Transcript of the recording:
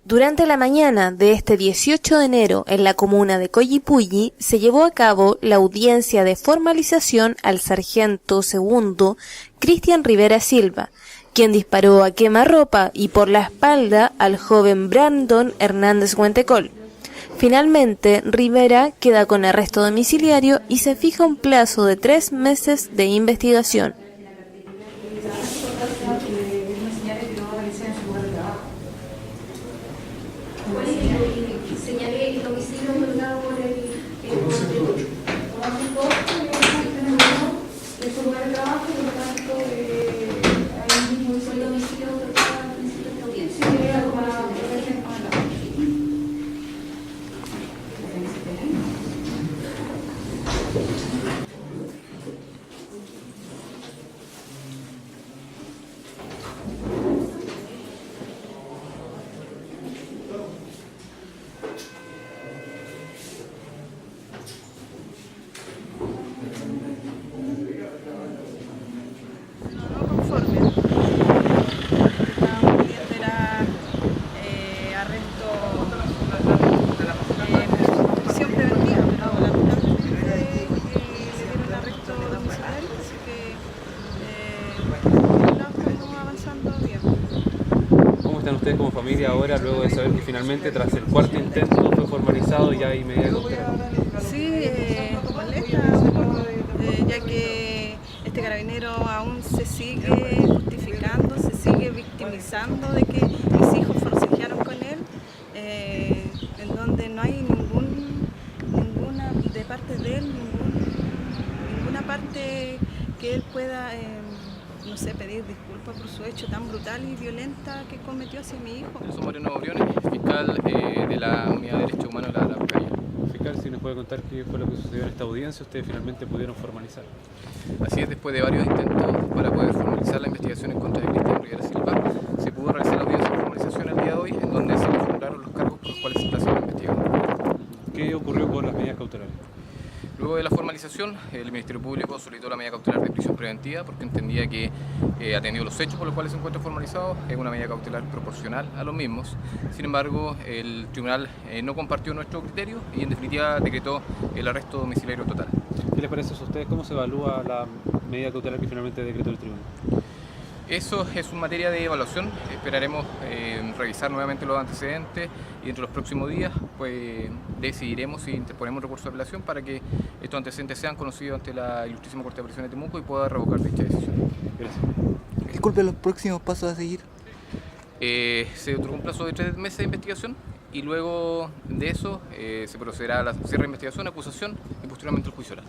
Durante la mañana de este 18 de enero en la comuna de Collipulli se llevó a cabo la audiencia de formalización al sargento segundo Cristian Rivera Silva, quien disparó a quemarropa y por la espalda al joven Brandon Hernández Huentecol. Finalmente, Rivera queda con arresto domiciliario y se fija un plazo de 3 meses de investigación. Señalé el domicilio otorgado por el de su lugar de trabajo y por lo tanto ahí mismo hizo el domicilio otorgado al principio de la audiencia. Sí, era como la protección con la ¿Cómo están ustedes como familia ahora, luego de saber que finalmente tras el cuarto intento fue formalizado y ya hay medida cautelar? Sí, molesta, ya que este carabinero aún se sigue justificando, se sigue victimizando de que mis hijos forcejearon con él, en donde no hay ninguna de parte de él, ninguna parte que él pueda no sé, pedir disculpas por su hecho tan brutal y violenta que cometió hacia mi hijo. Yo soy Moreno Briones, fiscal de la Unidad de Derechos Humanos de la Fiscalía. Fiscal, si nos puede contar qué fue lo que sucedió en esta audiencia, ustedes finalmente pudieron formalizar. Así es, después de varios intentos para poder formalizar la investigación en contra de Cristian Rivera Silva, se pudo realizar la audiencia de formalización el día de hoy, en donde se le formularon los cargos por los cuales se plaza la investigación. ¿Qué ocurrió con las medidas cautelares? Luego de la formalización, el Ministerio Público solicitó la medida cautelar de prisión preventiva porque entendía que, atendido los hechos por los cuales se encuentra formalizado, es una medida cautelar proporcional a los mismos. Sin embargo, el tribunal no compartió nuestro criterio y en definitiva decretó el arresto domiciliario total. ¿Qué les parece a ustedes? ¿Cómo se evalúa la medida cautelar que finalmente decretó el tribunal? Eso es una materia de evaluación. Esperaremos revisar nuevamente los antecedentes y entre los próximos días pues decidiremos si interponemos recurso de apelación para que estos antecedentes sean conocidos ante la Ilustrísima Corte de Apelaciones de Temuco y pueda revocar dicha decisión. Gracias. Disculpe, los próximos pasos a seguir. Se otorgó un plazo de 3 meses de investigación y luego de eso se procederá a la cierre de investigación, acusación y posteriormente el juicio oral.